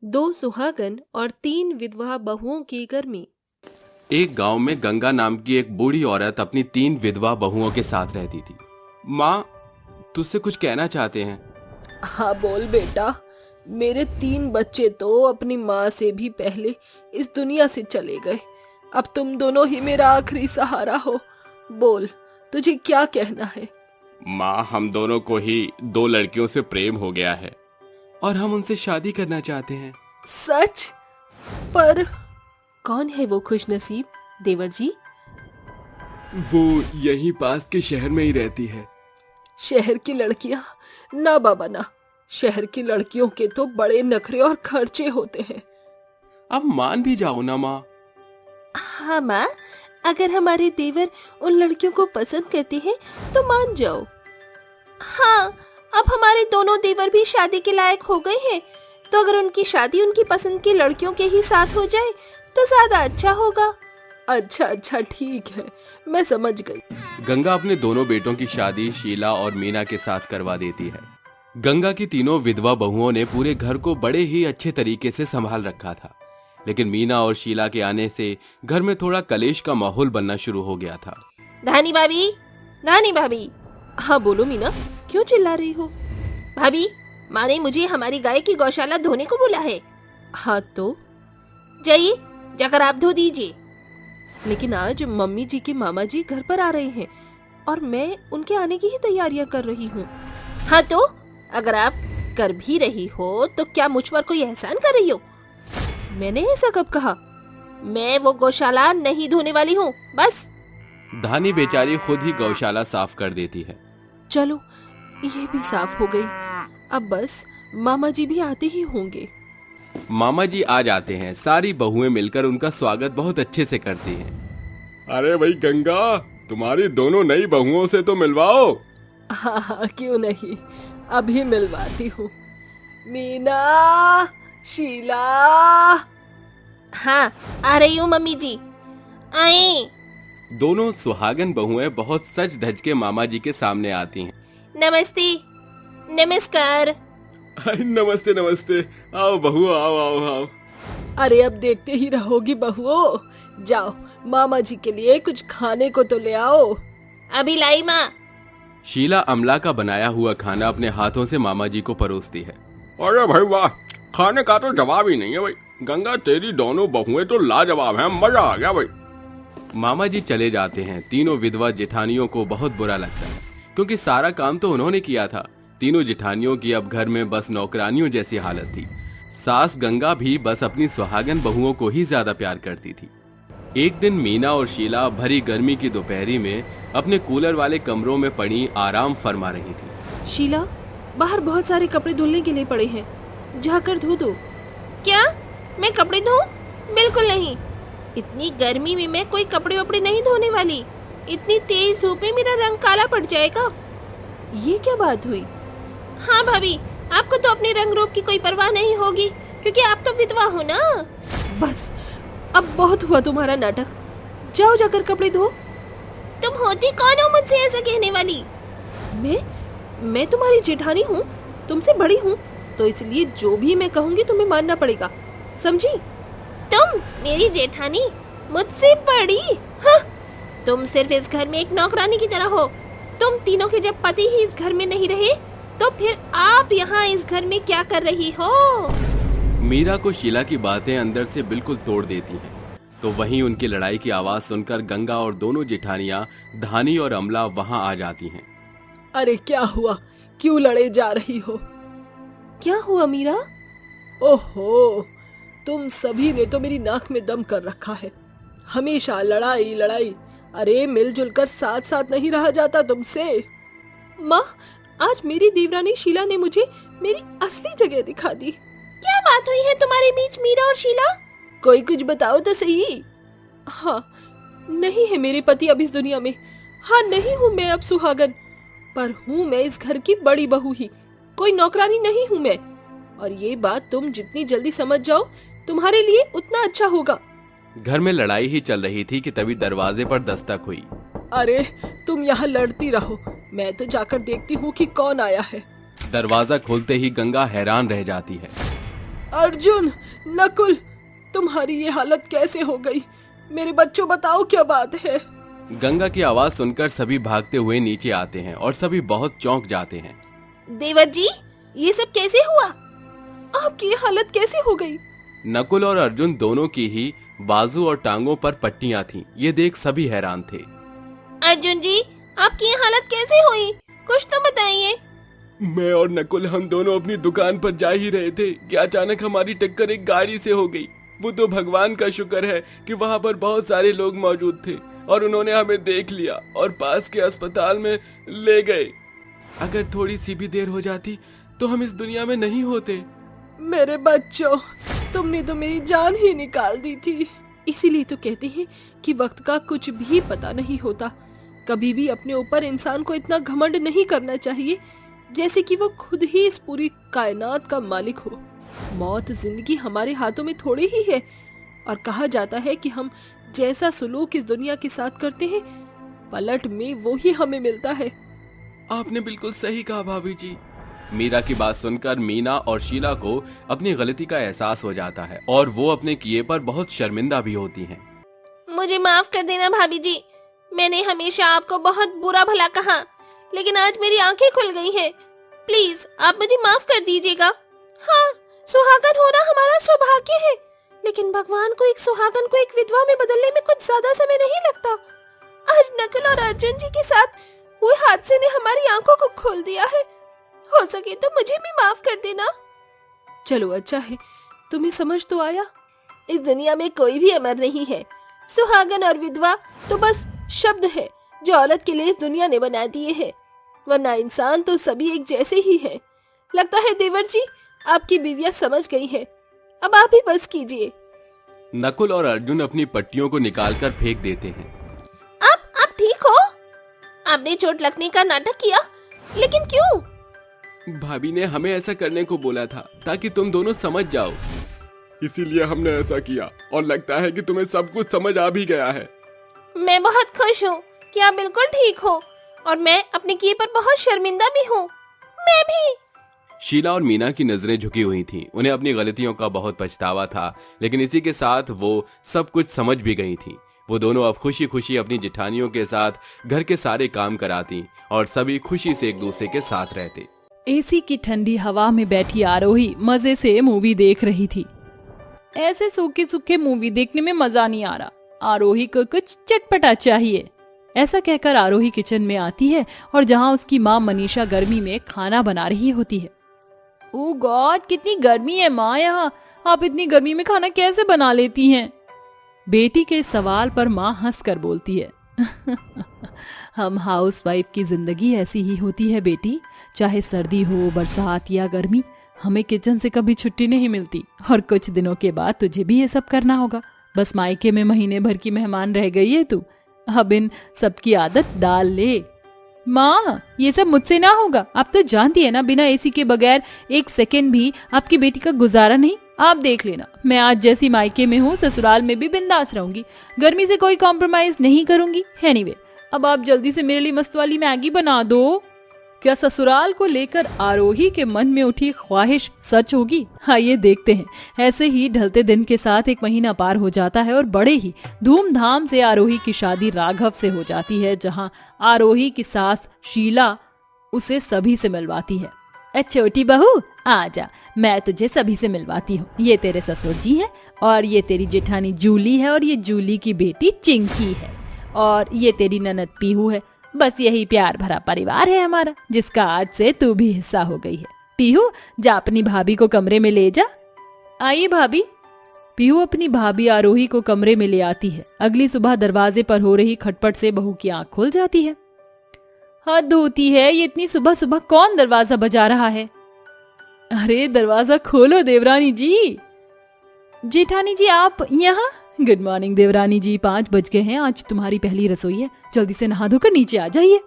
दो सुहागन और तीन विधवा बहुओं की गर्मी। एक गांव में गंगा नाम की एक बूढ़ी औरत अपनी तीन विधवा बहुओं के साथ रहती थी। माँ, तुझसे कुछ कहना चाहते हैं। हाँ बोल बेटा। मेरे तीन बच्चे तो अपनी माँ से भी पहले इस दुनिया से चले गए। अब तुम दोनों ही मेरा आखिरी सहारा हो। बोल, तुझे क्या कहना है? माँ, हम दोनों को ही दो लड़कियों से प्रेम हो गया है और हम उनसे शादी करना चाहते हैं। सच? पर कौन है वो खुशनसीब देवर जी? वो यहीं पास के शहर में ही रहती है। शहर की लड़कियां? ना बाबा ना। शहर की लड़कियों के तो बड़े नखरे और खर्चे होते हैं। अब मान भी जाओ ना माँ। हाँ माँ, अगर हमारे देवर उन लड़कियों को पसंद करते हैं तो मान जाओ। हाँ, अब हमारे दोनों देवर भी शादी के लायक हो गए हैं, तो अगर उनकी शादी उनकी पसंद की लड़कियों के ही साथ हो जाए तो ज्यादा अच्छा होगा। अच्छा अच्छा, ठीक है, मैं समझ गई। गंगा अपने दोनों बेटों की शादी शीला और मीना के साथ करवा देती है। गंगा की तीनों विधवा बहुओं ने पूरे घर को बड़े ही अच्छे तरीके से संभाल रखा था, लेकिन मीना और शीला के आने से घर में थोड़ा कलेश का माहौल बनना शुरू हो गया था। धानी भाभी, धानी भाभी। हाँ बोलो मीना, क्यों चिल्ला रही हो? भाभी, माँ ने मुझे हमारी गाय की गौशाला धोने को बोला है। हाँ तो जाइए, जाकर आप धो दीजिए। लेकिन आज मम्मी जी के मामा जी घर पर आ रहे हैं और मैं उनके आने की ही तैयारियां कर रही हूँ। हाँ तो अगर आप कर भी रही हो तो क्या मुझ पर कोई एहसान कर रही हो? मैंने ऐसा कब कहा? मैं वो गौशाला नहीं धोने वाली हूँ, बस। धानी बेचारी खुद ही गौशाला साफ कर देती है। चलो, ये भी साफ हो गई। अब बस मामा जी भी आते ही होंगे। मामा जी आ जाते हैं। सारी बहुएं मिलकर उनका स्वागत बहुत अच्छे से करती हैं। अरे भाई गंगा, तुम्हारी दोनों नई बहुओं से तो मिलवाओ। हाँ हाँ, क्यों नहीं, अभी मिलवाती हूँ। मीना, शीला। हाँ, आ रही हूँ मम्मी जी। आए। दोनों सुहागन बहुएं बहुत सज धज के मामा जी के सामने आती हैं। नमस्ते, नमस्कार। नमस्ते नमस्ते, आओ बहू, आओ आओ आओ। अरे अब देखते ही रहोगी बहुओं, जाओ मामा जी के लिए कुछ खाने को तो ले आओ। अभी लाई माँ। शीला अमला का बनाया हुआ खाना अपने हाथों से मामा जी को परोसती है। अरे भाई वाह, खाने का तो जवाब ही नहीं है भाई। गंगा, तेरी दोनों बहुएं तो लाजवाब हैं, मजा आ गया भाई। मामा जी चले जाते हैं। तीनों विधवा जेठानियों को बहुत बुरा लगता है, क्योंकि सारा काम तो उन्होंने किया था। तीनों जेठानियों की अब घर में बस नौकरानियों जैसी हालत थी। सास गंगा भी बस अपनी सुहागन बहुओं को ही ज्यादा प्यार करती थी। एक दिन मीना और शीला भरी गर्मी की दोपहरी में अपने कूलर वाले कमरों में पड़ी आराम फरमा रही थी। शीला, बाहर बहुत सारे कपड़े धुलने के लिए पड़े हैं, जाकर धो दो। क्या मैं कपड़े धोऊं? बिल्कुल नहीं, इतनी गर्मी में मैं कोई कपड़े वपड़े नहीं धोने वाली। इतनी तेज धूप में मेरा रंग काला पड़ जाएगा। ये क्या बात हुई? हाँ भाभी, आपको तो अपने रंग रूप की कोई परवाह नहीं होगी, क्योंकि आप तो विधवा हो ना। बस, अब बहुत हुआ तुम्हारा नाटक। जाओ जाकर कपड़े धो। तुम होती कौन हो मुझसे ऐसा कहने वाली? मैं तुम्हारी जेठानी हूँ, तुमसे बड़ी हूँ, तो इसलिए जो भी मैं कहूँगी तुम्हें मानना पड़ेगा, समझी? तुम मेरी जेठानी, मुझसे बड़ी? हाँ, तुम सिर्फ इस घर में एक नौकरानी की तरह हो। तुम तीनों के जब पति ही इस घर में नहीं रहे, तो फिर आप यहाँ इस घर में क्या कर रही हो? मीरा को शीला की बातें अंदर से बिल्कुल तोड़ देती हैं। तो वहीं उनकी लड़ाई की आवाज सुनकर गंगा और दोनों जेठानियां धानी और अमला वहां आ जाती हैं। अरे क्या हुआ, क्यों लड़े जा रही हो? क्या हुआ मीरा? ओहो, तुम सभी ने तो मेरी नाक में दम कर रखा है। हमेशा लड़ाई लड़ाई। अरे मिलजुल कर साथ साथ नहीं रहा जाता तुमसे। माँ, आज मेरी देवरानी शीला ने मुझे मेरी असली जगह दिखा दी। क्या बात हुई है तुम्हारे बीच मीरा और शीला? कोई कुछ बताओ तो सही। हाँ, नहीं है मेरे पति अब इस दुनिया में। हाँ, नहीं हूँ मैं अब सुहागन, पर हूँ मैं इस घर की बड़ी बहू ही, कोई नौकरानी नहीं हूँ मैं। और ये बात तुम जितनी जल्दी समझ जाओ, तुम्हारे लिए उतना अच्छा होगा। घर में लड़ाई ही चल रही थी कि तभी दरवाजे पर दस्तक हुई। अरे तुम यहाँ लड़ती रहो, मैं तो जाकर देखती हूँ कि कौन आया है। दरवाजा खोलते ही गंगा हैरान रह जाती है। अर्जुन, नकुल, तुम्हारी ये हालत कैसे हो गई? मेरे बच्चों, बताओ क्या बात है? गंगा की आवाज सुनकर सभी भागते हुए नीचे आते हैं और सभी बहुत चौंक जाते हैं। देवर जी, ये सब कैसे हुआ? आपकी ये हालत कैसे हो गई? नकुल और अर्जुन दोनों की ही बाजू और टांगों पर पट्टियां थीं। ये देख सभी हैरान थे। अर्जुन जी, आपकी ये हालत कैसे हुई? कुछ तो बताइए। मैं और नकुल हम दोनों अपनी दुकान पर जा ही रहे थे कि अचानक हमारी टक्कर एक गाड़ी से हो गई। वो तो भगवान का शुक्र है कि वहाँ पर बहुत सारे लोग मौजूद थे और उन्होंने हमें देख लिया और पास के अस्पताल में ले गए। अगर थोड़ी सी भी देर हो जाती तो हम इस दुनिया में नहीं होते। मेरे बच्चों, तुमने तो मेरी जान ही निकाल दी थी। इसीलिए तो कहते हैं कि वक्त का कुछ भी पता नहीं होता। कभी भी अपने ऊपर इंसान को इतना घमंड नहीं करना चाहिए जैसे कि वो खुद ही इस पूरी कायनात का मालिक हो। मौत जिंदगी हमारे हाथों में थोड़ी ही है और कहा जाता है कि हम जैसा सुलूक इस दुनिया के साथ करते हैं, पलट में वो ही हमें मिलता है। आपने बिल्कुल सही कहा भाभी जी। मीरा की बात सुनकर मीना और शीला को अपनी गलती का एहसास हो जाता है और वो अपने किए पर बहुत शर्मिंदा भी होती हैं। मुझे माफ कर देना भाभी जी, मैंने हमेशा आपको बहुत बुरा भला कहा, लेकिन आज मेरी आंखें खुल गई हैं। प्लीज आप मुझे माफ कर दीजिएगा। हाँ, सुहागन होना हमारा सौभाग्य है, लेकिन भगवान को एक सुहागन को एक विधवा में बदलने में कुछ ज्यादा समय नहीं लगता। आज नकुल और अर्जुन जी के साथ हुए हादसे ने हमारी आंखों को खोल दिया है। हो सके तो मुझे भी माफ कर देना। चलो अच्छा है, तुम्हें समझ तो आया। इस दुनिया में कोई भी अमर नहीं है। सुहागन और विधवा तो बस शब्द है जो औरत के लिए इस दुनिया ने बना दिए हैं, वरना इंसान तो सभी एक जैसे ही हैं। लगता है देवर जी, आपकी बीवियां समझ गई हैं। अब आप ही बस कीजिए। नकुल और अर्जुन अपनी पट्टियों को निकालकर फेंक देते हैं। आप ठीक हो? आपने चोट लगने का नाटक किया, लेकिन क्यों? भाभी ने हमें ऐसा करने को बोला था ताकि तुम दोनों समझ जाओ, इसीलिए हमने ऐसा किया और लगता है कि तुम्हें सब कुछ समझ आ भी गया है। मैं बहुत खुश हूँ कि आप बिल्कुल ठीक हो और मैं अपने किए पर बहुत शर्मिंदा भी हूँ। मैं भी। शीला और मीना की नजरें झुकी हुई थीं। उन्हें अपनी गलतियों का बहुत पछतावा था, लेकिन इसी के साथ वो सब कुछ समझ भी गई थीं। वो दोनों अब खुशी खुशी अपनी जेठानियों के साथ घर के सारे काम कराती और सभी खुशी से एक दूसरे के साथ रहते। एसी की ठंडी हवा में बैठी आरोही मजे से मूवी देख रही थी। ऐसे सूखे सूखे मूवी देखने में मजा नहीं आ रहा, आरोही को कुछ चटपटा चाहिए। ऐसा कहकर आरोही किचन में आती है और जहाँ उसकी माँ मनीषा गर्मी में खाना बना रही होती है। ओह गॉड, कितनी गर्मी है माँ यहाँ, आप इतनी गर्मी में खाना कैसे बना लेती हैं? बेटी के सवाल पर माँ हंसकर बोलती है हम हाउसवाइफ की जिंदगी ऐसी ही होती है बेटी, चाहे सर्दी हो, बरसात या गर्मी, हमें किचन से कभी छुट्टी नहीं मिलती और कुछ दिनों के बाद तुझे भी ये सब करना होगा। बस मायके में महीने भर की मेहमान रह गई है तू, अब इन सबकी आदत डाल ले। माँ, ये सब मुझसे ना होगा, आप तो जानती है ना, बिना एसी के बगैर एक सेकेंड भी आपकी बेटी का गुजारा नहीं। आप देख लेना, मैं आज जैसी मायके में हूँ ससुराल में भी बिंदास रहूंगी, गर्मी से कोई कॉम्प्रोमाइज नहीं करूंगी। एनीवे, अब आप जल्दी से मेरे लिए मस्त वाली मैगी बना दो। क्या ससुराल को लेकर आरोही के मन में उठी ख्वाहिश सच होगी? आइए देखते हैं। ऐसे ही ढलते दिन के साथ एक महीना पार हो जाता है और बड़े ही धूमधाम से आरोही की शादी राघव से हो जाती है, जहां आरोही की सास शीला उसे सभी से मिलवाती है। छोटी बहू आजा, मैं तुझे सभी से मिलवाती हूँ। ये तेरे ससुर जी है और ये तेरी जेठानी जूली है और ये जूली की बेटी चिंकी है और ये तेरी ननद पीहू है। बस यही प्यार भरा परिवार है हमारा, जिसका आज से तू भी हिस्सा हो गई है। पीहू, जा अपनी भाभी को कमरे में ले जा। आइए भाभी। पीहू अपनी भाभी आरोही को कमरे में ले आती है। अगली सुबह दरवाजे पर हो रही खटपट से बहू की आंख खुल जाती है। हद होती है, ये इतनी सुबह सुबह कौन दरवाजा बजा रहा है? अरे दरवाजा खोलो देवरानी जी। जेठानी जी आप यहाँ? गुड मॉर्निंग देवरानी जी, 5 बज गए हैं, आज तुम्हारी पहली रसोई है, जल्दी से नहा धोकर नीचे आ जाइए।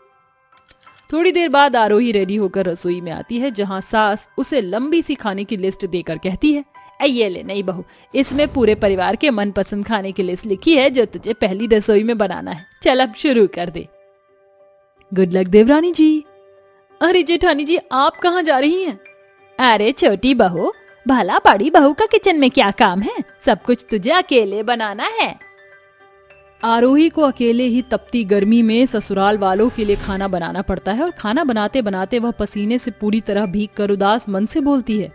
थोड़ी देर बाद आरोही रेडी होकर रसोई में आती है, जहाँ सास उसे लंबी सी खाने की लिस्ट देकर कहती है, ये ले नहीं बहू, इसमें पूरे परिवार के मनपसंद खाने की लिस्ट लिखी है जो तुझे पहली रसोई में बनाना है। चल अब शुरू कर दे। गुड लक देवरानी जी। अरे जेठानी जी, आप कहाँ जा रही हैं? अरे छोटी बहू, भला बड़ी बहू का किचन में क्या काम है, सब कुछ तुझे अकेले बनाना है। आरोही को अकेले ही तपती गर्मी में ससुराल वालों के लिए खाना बनाना पड़ता है और खाना बनाते बनाते वह पसीने से पूरी तरह भीग कर उदास मन से बोलती है,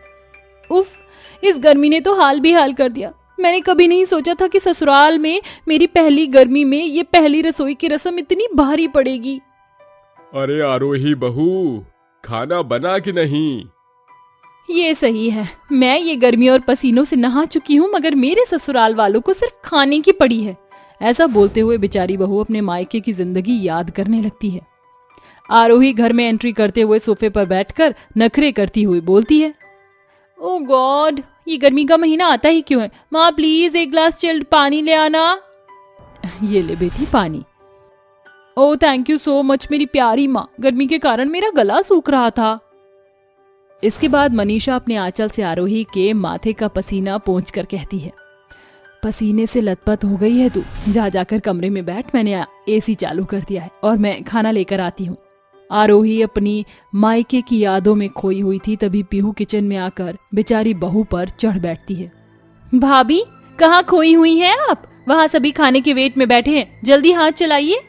उफ, इस गर्मी ने तो हाल भी हाल कर दिया। मैंने कभी नहीं सोचा था कि ससुराल में मेरी पहली गर्मी में ये पहली रसोई की रस्म इतनी भारी पड़ेगी। अरे आरोही बहू, खाना बना कि नहीं? ये सही है, मैं ये गर्मी और पसीनों से नहा चुकी हूँ, मगर मेरे ससुराल वालों को सिर्फ खाने की पड़ी है। ऐसा बोलते हुए बेचारी बहू अपने मायके की जिंदगी याद करने लगती है। आरोही घर में एंट्री करते हुए सोफे पर बैठकर नखरे करती हुई बोलती है, ओह गॉड, ये गर्मी का महीना आता ही क्यों है? माँ प्लीज एक ग्लास चिल्ड पानी ले आना। ये ले बेटी पानी। Oh thank you so much मेरी प्यारी माँ, गर्मी के कारण मेरा गला सूख रहा था। इसके बाद मनीषा अपने आंचल से आरोही के माथे का पसीना पोंछकर कहती है, पसीने से लथपथ हो गई है तू, जा जाकर कमरे में बैठ, मैंने एसी चालू कर दिया है और मैं खाना लेकर आती हूँ। आरोही अपनी मायके की यादों में खोई हुई थी, तभी पीहू किचन में आकर बेचारी बहू पर चढ़ बैठती है। भाभी कहाँ खोई हुई हैं आप? वहाँ सभी खाने के वेट में बैठे हैं, जल्दी हाथ चलाइए।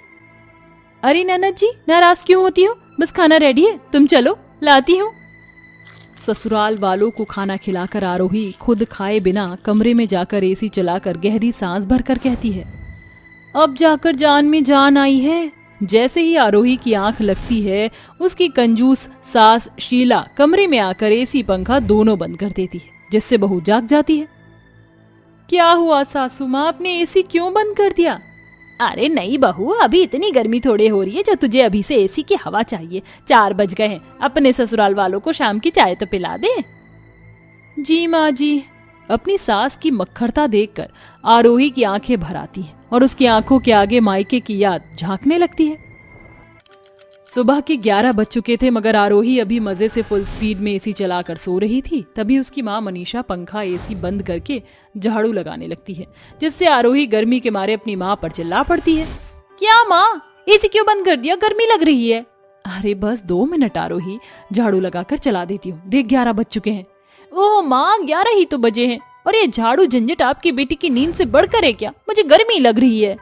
अरे ननद जी नाराज क्यों होती हो, बस खाना रेडी है, तुम चलो लाती हूँ। ससुराल वालों को खाना खिलाकर आरोही खुद खाए बिना कमरे में जाकर एसी चलाकर गहरी सांस भरकर कहती है, अब जाकर जान में जान आई है। जैसे ही आरोही की आंख लगती है, उसकी कंजूस सास शीला कमरे में आकर एसी पंखा दोनों बंद कर देती है, जिससे बहू जाग जाती है। क्या हुआ सासू माँ, आपने एसी क्यों बंद कर दिया? अरे नहीं बहू, अभी इतनी गर्मी थोड़ी हो रही है जो तुझे अभी से एसी की हवा चाहिए। 4 बज गए हैं, अपने ससुराल वालों को शाम की चाय तो पिला दे। जी माँ जी। अपनी सास की मक्खरता देखकर आरोही की आंखें भर आती हैं और उसकी आंखों के आगे मायके की याद झांकने लगती है। सुबह के 11 बज चुके थे, मगर आरोही अभी मजे से फुल स्पीड में एसी चलाकर सो रही थी। तभी उसकी माँ मनीषा पंखा एसी बंद करके झाड़ू लगाने लगती है, जिससे आरोही गर्मी के मारे अपनी माँ पर चिल्ला पड़ती है, क्या माँ, एसी क्यों बंद कर दिया, गर्मी लग रही है। अरे बस 2 मिनट आरोही, झाड़ू लगाकर चला देती हूँ, देख 11 बज चुके हैं। ओह माँ 11 ही तो बजे हैं, और ये झाड़ू झंझट आपकी बेटी की नींद से बढ़कर है क्या? मुझे गर्मी लग रही है।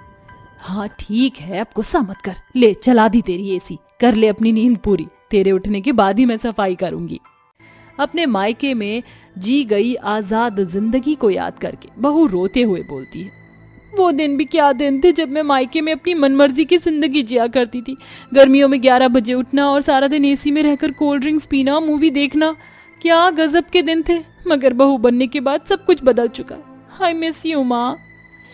हाँ ठीक है, अब गुस्सा मत कर, ले चला दी तेरी एसी, कर ले अपनी नींद पूरी, तेरे उठने के बाद ही मैं सफाई करूंगी। अपने मायके में जी गई आजाद जिंदगी को याद करके बहू रोते हुए बोलती है, वो दिन भी क्या दिन थे जब मैं मायके में अपनी मनमर्जी की जिंदगी जिया करती थी। गर्मियों में 11 बजे उठना और सारा दिन एसी में रहकर कोल्ड ड्रिंक्स पीना, मूवी देखना, क्या गजब के दिन थे। मगर बहू बनने के बाद सब कुछ बदल चुका है। आई मिस यू माँ।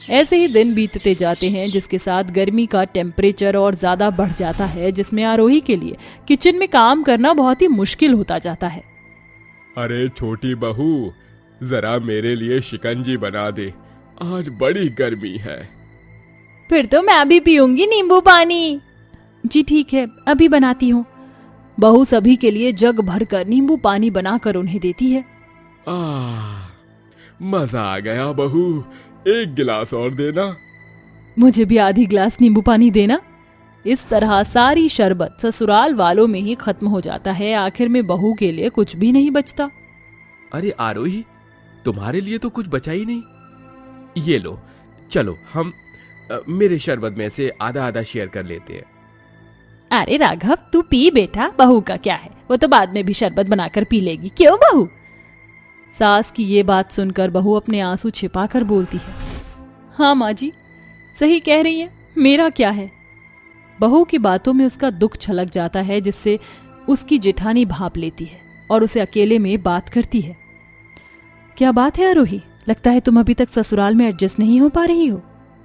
ऐसे ही दिन बीतते जाते हैं, जिसके साथ गर्मी का टेम्परेचर और ज्यादा बढ़ जाता है, जिसमें आरोही के लिए किचन में काम करना बहुत ही मुश्किल होता जाता है। अरे छोटी बहू, जरा मेरे लिए शिकंजी बना दे, आज बड़ी गर्मी है। फिर तो मैं भी पीऊंगी नींबू पानी। जी ठीक है, अभी बनाती हूँ। बहू सभी के लिए जग भरकर नींबू पानी बनाकर उन्हें देती है। मजा आ गया बहू, 1 गिलास और देना। मुझे भी आधी ग्लास नींबू पानी देना। इस तरह सारी शरबत ससुराल वालों में ही खत्म हो जाता है। आखिर में बहू के लिए कुछ भी नहीं बचता। अरे आरोही, तुम्हारे लिए तो कुछ बचा ही नहीं। ये लो, चलो हम मेरे शरबत में से आधा आधा शेयर कर लेते हैं। अरे राघव तू पी बेटा, बहू का क्या है, वो तो बाद में भी शरबत बनाकर पी लेगी, क्यों बहू? सास की ये बात सुनकर बहू अपने आंसू छिपाकर बोलती है, हाँ माँ जी सही कह रही है, मेरा क्या है। बहू की बातों में उसका दुख छलक जाता है, जिससे उसकी जेठानी भाप लेती है और उसे अकेले में बात करती है। क्या बात है आरोही, लगता है तुम अभी तक ससुराल में एडजस्ट नहीं हो पा रही हो।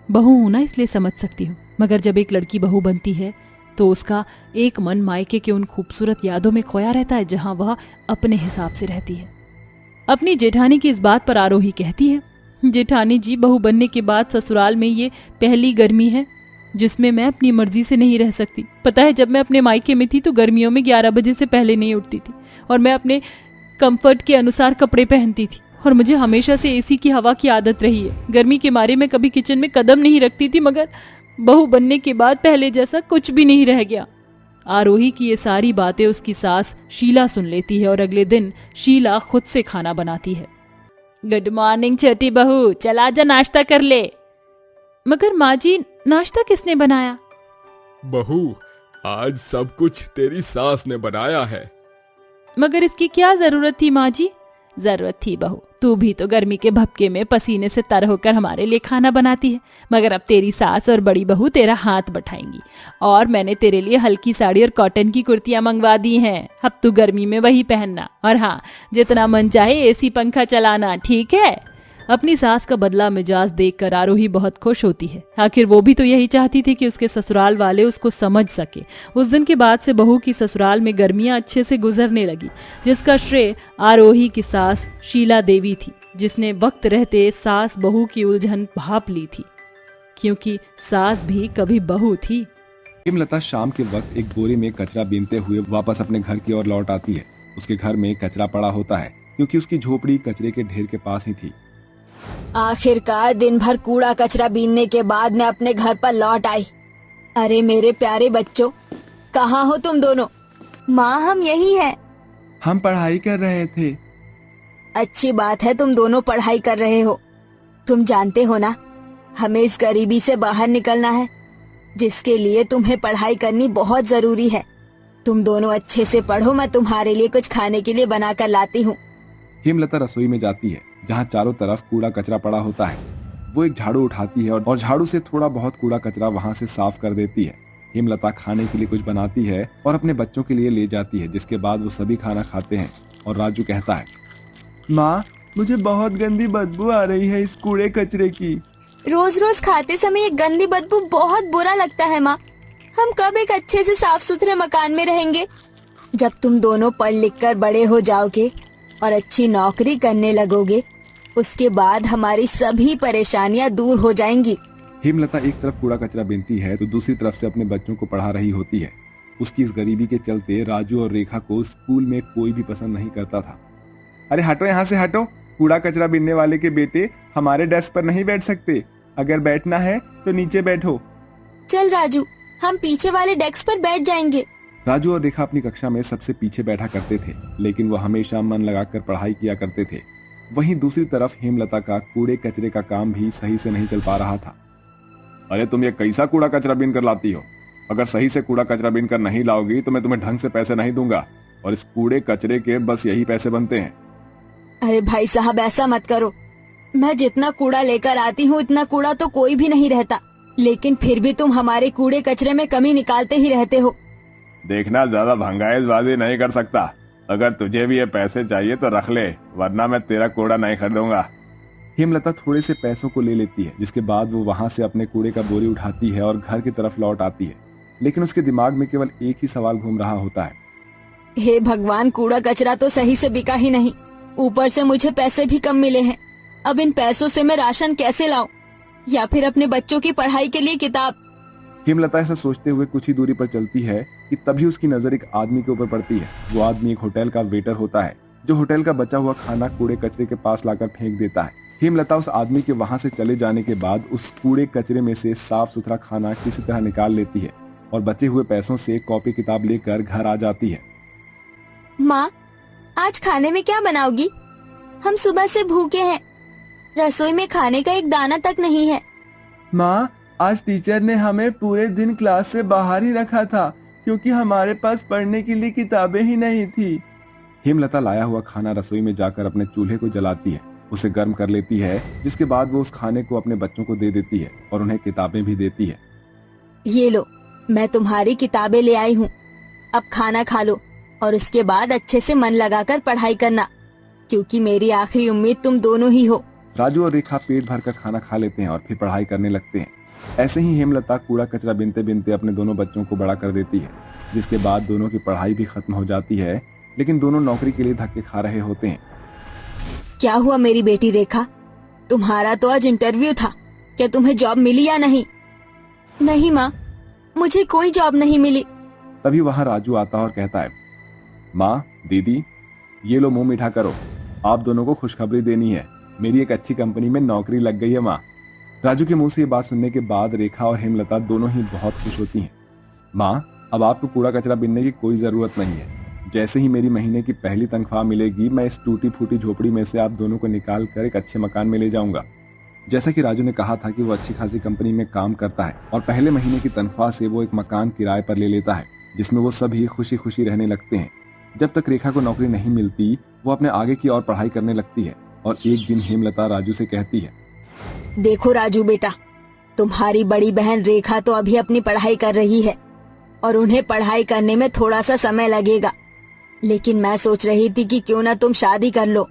बहू हूं ना, इसलिए समझ सकती हूँ, मगर जब एक लड़की बहू बनती है तो उसका एक मन मायके के उन खूबसूरत यादों में खोया रहता है जहां वह अपने हिसाब से रहती है। अपनी जेठानी की इस बात पर आरोही कहती है, जेठानी जी बहू बनने के बाद ससुराल में ये पहली गर्मी है जिसमें मैं अपनी मर्जी से नहीं रह सकती। पता है जब मैं अपने मायके में थी तो गर्मियों में 11 बजे से पहले नहीं उठती थी और मैं अपने कंफर्ट के अनुसार कपड़े पहनती थी और मुझे हमेशा से एसी की हवा की आदत रही है। गर्मी के मारे मैं कभी किचन में कदम नहीं रखती थी, मगर बहू बनने के बाद पहले जैसा कुछ भी नहीं रह गया। आरोही की ये सारी बातें उसकी सास शीला सुन लेती है और अगले दिन शीला खुद से खाना बनाती है। गुड मॉर्निंग छोटी बहू, चला जा नाश्ता कर ले। मगर माँ जी, नाश्ता किसने बनाया? बहू, आज सब कुछ तेरी सास ने बनाया है। मगर इसकी क्या जरूरत थी माँ जी? जरूरत थी बहू, तू भी तो गर्मी के भपके में पसीने से तर होकर हमारे लिए खाना बनाती है। मगर अब तेरी सास और बड़ी बहू तेरा हाथ बटाएंगी और मैंने तेरे लिए हल्की साड़ी और कॉटन की कुर्तियां मंगवा दी हैं। अब तू गर्मी में वही पहनना और हाँ, जितना मन चाहे एसी पंखा चलाना, ठीक है? अपनी सास का बदला मिजाज देखकर आरोही बहुत खुश होती है। आखिर वो भी तो यही चाहती थी कि उसके ससुराल वाले उसको समझ सके। उस दिन के बाद से बहू की ससुराल में गर्मियां अच्छे से गुजरने लगी, जिसका श्रेय आरोही की सास शीला देवी थी, जिसने वक्त रहते सास बहू की उलझन भाप ली थी, क्योंकि सास भी कभी बहू थी। हेमलता शाम के वक्त एक बोरे में कचरा बीनते हुए वापस अपने घर की ओर लौट आती है। उसके घर में कचरा पड़ा होता है, क्योंकि उसकी झोपड़ी कचरे के ढेर के पास ही थी। आखिरकार दिन भर कूड़ा कचरा बीनने के बाद मैं अपने घर पर लौट आई। अरे मेरे प्यारे बच्चों, कहाँ हो तुम दोनों? माँ, हम यही हैं। हम पढ़ाई कर रहे थे। अच्छी बात है, तुम दोनों पढ़ाई कर रहे हो। तुम जानते हो ना, हमें इस गरीबी से बाहर निकलना है, जिसके लिए तुम्हें पढ़ाई करनी बहुत जरूरी है। तुम दोनों अच्छे से पढ़ो, मैं तुम्हारे लिए कुछ खाने के लिए बनाकर लाती हूँ। हेमलता रसोई में जाती है, जहाँ चारों तरफ कूड़ा कचरा पड़ा होता है। वो एक झाड़ू उठाती है और झाड़ू से थोड़ा बहुत कूड़ा कचरा वहाँ से साफ कर देती है। हेमलता खाने के लिए कुछ बनाती है और अपने बच्चों के लिए ले जाती है, जिसके बाद वो सभी खाना खाते हैं और राजू कहता है, माँ, मुझे बहुत गंदी बदबू आ रही है इस कूड़े कचरे की। रोज रोज खाते समय ये गंदी बदबू बहुत बुरा लगता है माँ। हम कब एक अच्छे से साफ सुथरे मकान में रहेंगे? जब तुम दोनों पढ़ लिख कर बड़े हो जाओगे और अच्छी नौकरी करने लगोगे, उसके बाद हमारी सभी परेशानियां दूर हो जाएंगी। हेमलता एक तरफ कूड़ा कचरा बीनती है तो दूसरी तरफ से अपने बच्चों को पढ़ा रही होती है। उसकी इस गरीबी के चलते राजू और रेखा को स्कूल में कोई भी पसंद नहीं करता था। अरे हटो यहाँ से हटो, कूड़ा कचरा बीनने वाले के बेटे हमारे डेस्क पर नहीं बैठ सकते। अगर बैठना है तो नीचे बैठो। चल राजू, हम पीछे वाले डेस्क पर बैठ जाएंगे। राजू और रेखा अपनी कक्षा में सबसे पीछे बैठा करते थे, लेकिन वो हमेशा मन लगाकर पढ़ाई किया करते थे। वहीं दूसरी तरफ हेमलता का कूड़े कचरे का काम भी सही से नहीं चल पा रहा था। अरे तुम ये कैसा कूड़ा कचरा बीन कर लाती हो? अगर सही से कूड़ा कचरा बीन कर नहीं लाओगी तो मैं तुम्हें ढंग से पैसे नहीं दूंगा, और इस कूड़े कचरे के बस यही पैसे बनते हैं। अरे भाई साहब, ऐसा मत करो। मैं जितना कूड़ा लेकर आती हूँ इतना कूड़ा तो कोई भी नहीं रहता, लेकिन फिर भी तुम हमारे कूड़े कचरे में कमी निकालते ही रहते हो। देखना, ज्यादा भंगाईबाजी नहीं कर सकता। अगर तुझे भी ये पैसे चाहिए तो रख ले, वरना मैं तेरा कूड़ा नहीं खरीदूंगा। हेमलता थोड़े से पैसों को ले लेती है, जिसके बाद वो वहाँ से अपने कूड़े का बोरी उठाती है और घर की तरफ लौट आती है। लेकिन उसके दिमाग में केवल एक ही सवाल घूम रहा होता है, हे भगवान, कूड़ा कचरा तो सही से बिका ही नहीं, ऊपर से मुझे पैसे भी कम मिले हैं। अब इन पैसों से मैं राशन कैसे लाऊं, या फिर अपने बच्चों की पढ़ाई के लिए किताब। हेमलता ऐसा सोचते हुए कुछ ही दूरी पर चलती है कि तभी उसकी नजर एक आदमी के ऊपर पड़ती है। वो आदमी एक होटल का वेटर होता है, जो होटल का बचा हुआ खाना कूड़े कचरे के पास लाकर फेंक देता है। हेमलता उस आदमी के वहां से चले जाने के बाद उस कूड़े कचरे में से साफ सुथरा खाना किसी तरह निकाल लेती है और बचे हुए पैसों से कॉपी किताब लेकर घर आ जाती है। माँ, आज खाने में क्या बनाओगी? हम सुबह से भूखे हैं, रसोई में खाने का एक दाना तक नहीं है। माँ, आज टीचर ने हमें पूरे दिन क्लास से बाहर ही रखा था, क्योंकि हमारे पास पढ़ने के लिए किताबें ही नहीं थी। हेमलता लाया हुआ खाना रसोई में जाकर अपने चूल्हे को जलाती है, उसे गर्म कर लेती है, जिसके बाद वो उस खाने को अपने बच्चों को दे देती है और उन्हें किताबें भी देती है। ये लो, मैं तुम्हारी किताबें ले आई हूँ। अब खाना खा लो और उसके बाद अच्छे से मन लगाकर पढ़ाई करना, क्योंकि मेरी आखिरी उम्मीद तुम दोनों ही हो। राजू और रेखा पेट भर कर खाना खा लेते हैं और फिर पढ़ाई करने लगते हैं। ऐसे ही हेमलता कूड़ा कचरा बिनते बिनते अपने दोनों बच्चों को बड़ा कर देती है, जिसके बाद दोनों की पढ़ाई भी खत्म हो जाती है, लेकिन दोनों नौकरी के लिए धक्के खा रहे होते हैं। क्या हुआ मेरी बेटी रेखा, तुम्हारा तो आज इंटरव्यू था, क्या तुम्हें जॉब मिली या नहीं? नहीं माँ, मुझे कोई जॉब नहीं मिली। तभी वहाँ राजू आता और कहता है, माँ, दीदी, ये लो मुंह मीठा करो, आप दोनों को खुशखबरी देनी है, मेरी एक अच्छी कंपनी में नौकरी लग गई है माँ। राजू के मुंह से ये बात सुनने के बाद रेखा और हेमलता दोनों ही बहुत खुश होती हैं। माँ, अब आपको कूड़ा कचरा बीनने की कोई जरूरत नहीं है। जैसे ही मेरी महीने की पहली तनख्वाह मिलेगी, मैं इस टूटी फूटी झोपड़ी में से आप दोनों को निकाल कर एक अच्छे मकान में ले जाऊंगा। जैसा कि राजू ने कहा था कि वो अच्छी खासी कंपनी में काम करता है और पहले महीने की तनख्वाह से वो एक मकान किराए पर ले लेता है, जिसमें वो सभी खुशी खुशी रहने लगते हैं। जब तक रेखा को नौकरी नहीं मिलती, वो अपने आगे की और पढ़ाई करने लगती है और एक दिन हेमलता राजू से कहती है, देखो राजू बेटा, तुम्हारी बड़ी बहन रेखा तो अभी अपनी पढ़ाई कर रही है और उन्हें पढ़ाई करने में थोड़ा सा समय लगेगा, लेकिन मैं सोच रही थी कि क्यों ना तुम शादी कर लो।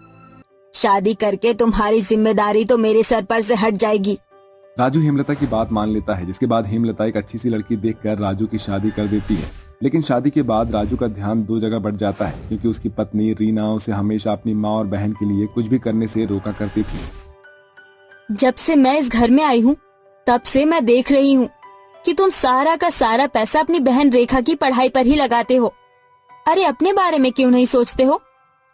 शादी करके तुम्हारी जिम्मेदारी तो मेरे सर पर से हट जाएगी। राजू हेमलता की बात मान लेता है, जिसके बाद हेमलता एक अच्छी सी लड़की देखकर राजू की शादी कर देती है। लेकिन शादी के बाद राजू का ध्यान दो जगह बढ़ जाता है, क्योंकि उसकी पत्नी रीना उसे हमेशा अपनी माँ और बहन के लिए कुछ भी करने से रोका करती थी। जब से मैं इस घर में आई हूँ, तब से मैं देख रही हूँ कि तुम सारा का सारा पैसा अपनी बहन रेखा की पढ़ाई पर ही लगाते हो। अरे अपने बारे में क्यों नहीं सोचते हो?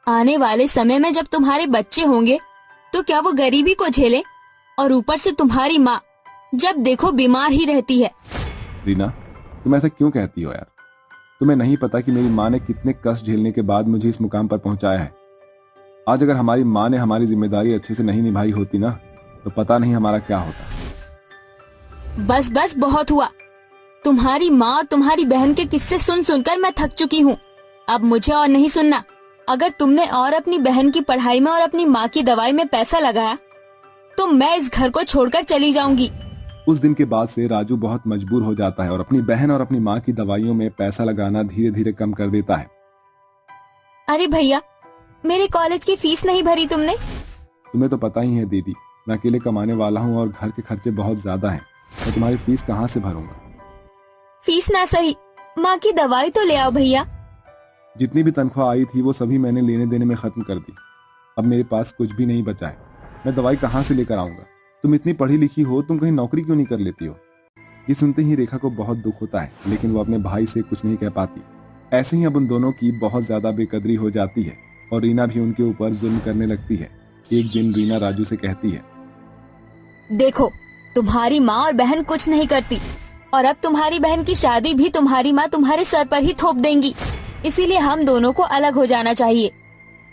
आने वाले समय में जब तुम्हारे बच्चे होंगे तो क्या वो गरीबी को झेलें? और ऊपर से तुम्हारी माँ जब देखो बीमार ही रहती है। रीना, तुम ऐसा क्यों कहती हो यार? तुम्हें नहीं पता कि मेरी माँ ने कितने कष्ट झेलने के बाद मुझे इस मुकाम पर पहुंचाया है। आज अगर हमारी माँ ने हमारी जिम्मेदारी अच्छे से नहीं निभाई होती ना, तो पता नहीं हमारा क्या होता। बस बस बहुत हुआ। तुम्हारी माँ और तुम्हारी बहन के किस्से सुन सुनकर मैं थक चुकी हूँ। अब मुझे और नहीं सुनना। अगर तुमने और अपनी बहन की पढ़ाई में और अपनी माँ की दवाई में पैसा लगाया तो मैं इस घर को छोड़कर चली जाऊंगी। उस दिन के बाद से राजू बहुत मजबूर हो जाता है और अपनी बहन और अपनी माँ की दवाइयों में पैसा लगाना धीरे धीरे कम कर देता है। अरे भैया, मेरे कॉलेज की फीस नहीं भरी तुमने? तुम्हें तो पता ही है दीदी, मैं अकेले कमाने वाला हूँ और घर के खर्चे बहुत ज्यादा हैं। मैं तुम्हारी फीस कहाँ से भरूंगा? फीस ना सही, माँ की दवाई तो ले आओ भैया। जितनी भी तनख्वाह आई थी वो सभी मैंने लेने देने में खत्म कर दी। अब मेरे पास कुछ भी नहीं बचा है। मैं दवाई कहाँ से लेकर आऊंगा? तुम इतनी पढ़ी लिखी हो, तुम कहीं नौकरी क्यों नहीं कर लेती हो? ये सुनते ही रेखा को बहुत दुख होता है, लेकिन वो अपने भाई से कुछ नहीं कह पाती। ऐसे ही अब उन दोनों की बहुत ज्यादा बेकदरी हो जाती है और रीना भी उनके ऊपर जुल्म करने लगती है। एक दिन रीना राजू से कहती है, देखो, तुम्हारी माँ और बहन कुछ नहीं करती और अब तुम्हारी बहन की शादी भी तुम्हारी माँ तुम्हारे सर पर ही थोप देंगी, इसीलिए हम दोनों को अलग हो जाना चाहिए।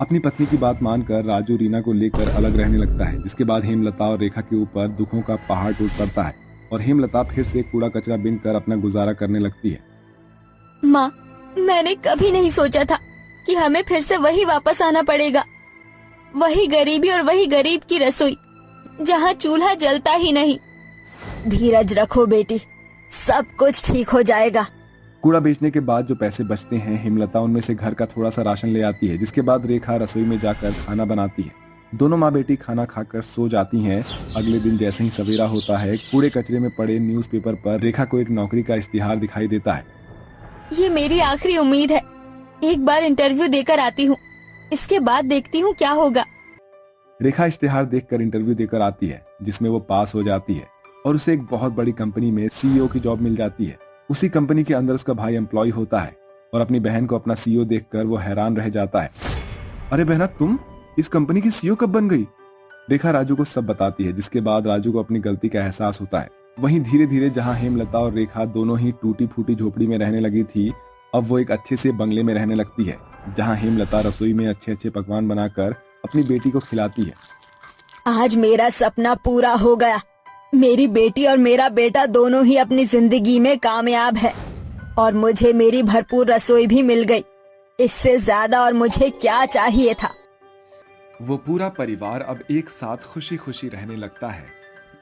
अपनी पत्नी की बात मानकर राजू रीना को लेकर अलग रहने लगता है, जिसके बाद हेमलता और रेखा के ऊपर दुखों का पहाड़ टूट पड़ता है और हेमलता फिर से कूड़ा कचरा बीनकर अपना गुजारा करने लगती है। माँ, मैंने कभी नहीं सोचा था कि हमें फिर से वही वापस आना पड़ेगा। वही गरीबी और वही गरीब की रसोई, जहाँ चूल्हा जलता ही नहीं। धीरज रखो बेटी, सब कुछ ठीक हो जाएगा। कूड़ा बेचने के बाद जो पैसे बचते हैं, हेमलता उनमें से घर का थोड़ा सा राशन ले आती है, जिसके बाद रेखा रसोई में जाकर खाना बनाती है। दोनों माँ बेटी खाना खाकर सो जाती हैं। अगले दिन जैसे ही सवेरा होता है, कूड़े कचरे में पड़े न्यूज़पेपर पर रेखा को एक नौकरी का इश्तिहार दिखाई देता है। ये मेरी आखिरी उम्मीद है। एक बार इंटरव्यू देकर आती हूँ, इसके बाद देखती हूँ क्या होगा। रेखा इश्तिहार देखकर इंटरव्यू देकर आती है, जिसमें वो पास हो जाती है और उसे एक बहुत बड़ी कंपनी में CEO की जॉब मिल जाती है। उसी कंपनी के अंदर उसका भाई एम्प्लॉय होता है और अपनी बहन को अपना CEO देखकर वो हैरान रह जाता है। अरे बहना, तुम इस कंपनी की CEO कब बन गई? रेखा राजू को सब बताती है, जिसके बाद राजू को अपनी गलती का एहसास होता है। वहीं धीरे धीरे जहां हेमलता और रेखा दोनों ही टूटी फूटी झोपड़ी में रहने लगी थी, अब वो एक अच्छे से बंगले में रहने लगती है, जहां हेमलता रसोई में अच्छे अच्छे पकवान बनाकर अपनी बेटी को खिलाती है। आज मेरा सपना पूरा हो गया। मेरी बेटी और मेरा बेटा दोनों ही अपनी जिंदगी में कामयाब है और मुझे मेरी भरपूर रसोई भी मिल गई। इससे ज्यादा और मुझे क्या चाहिए था। वो पूरा परिवार अब एक साथ खुशी खुशी रहने लगता है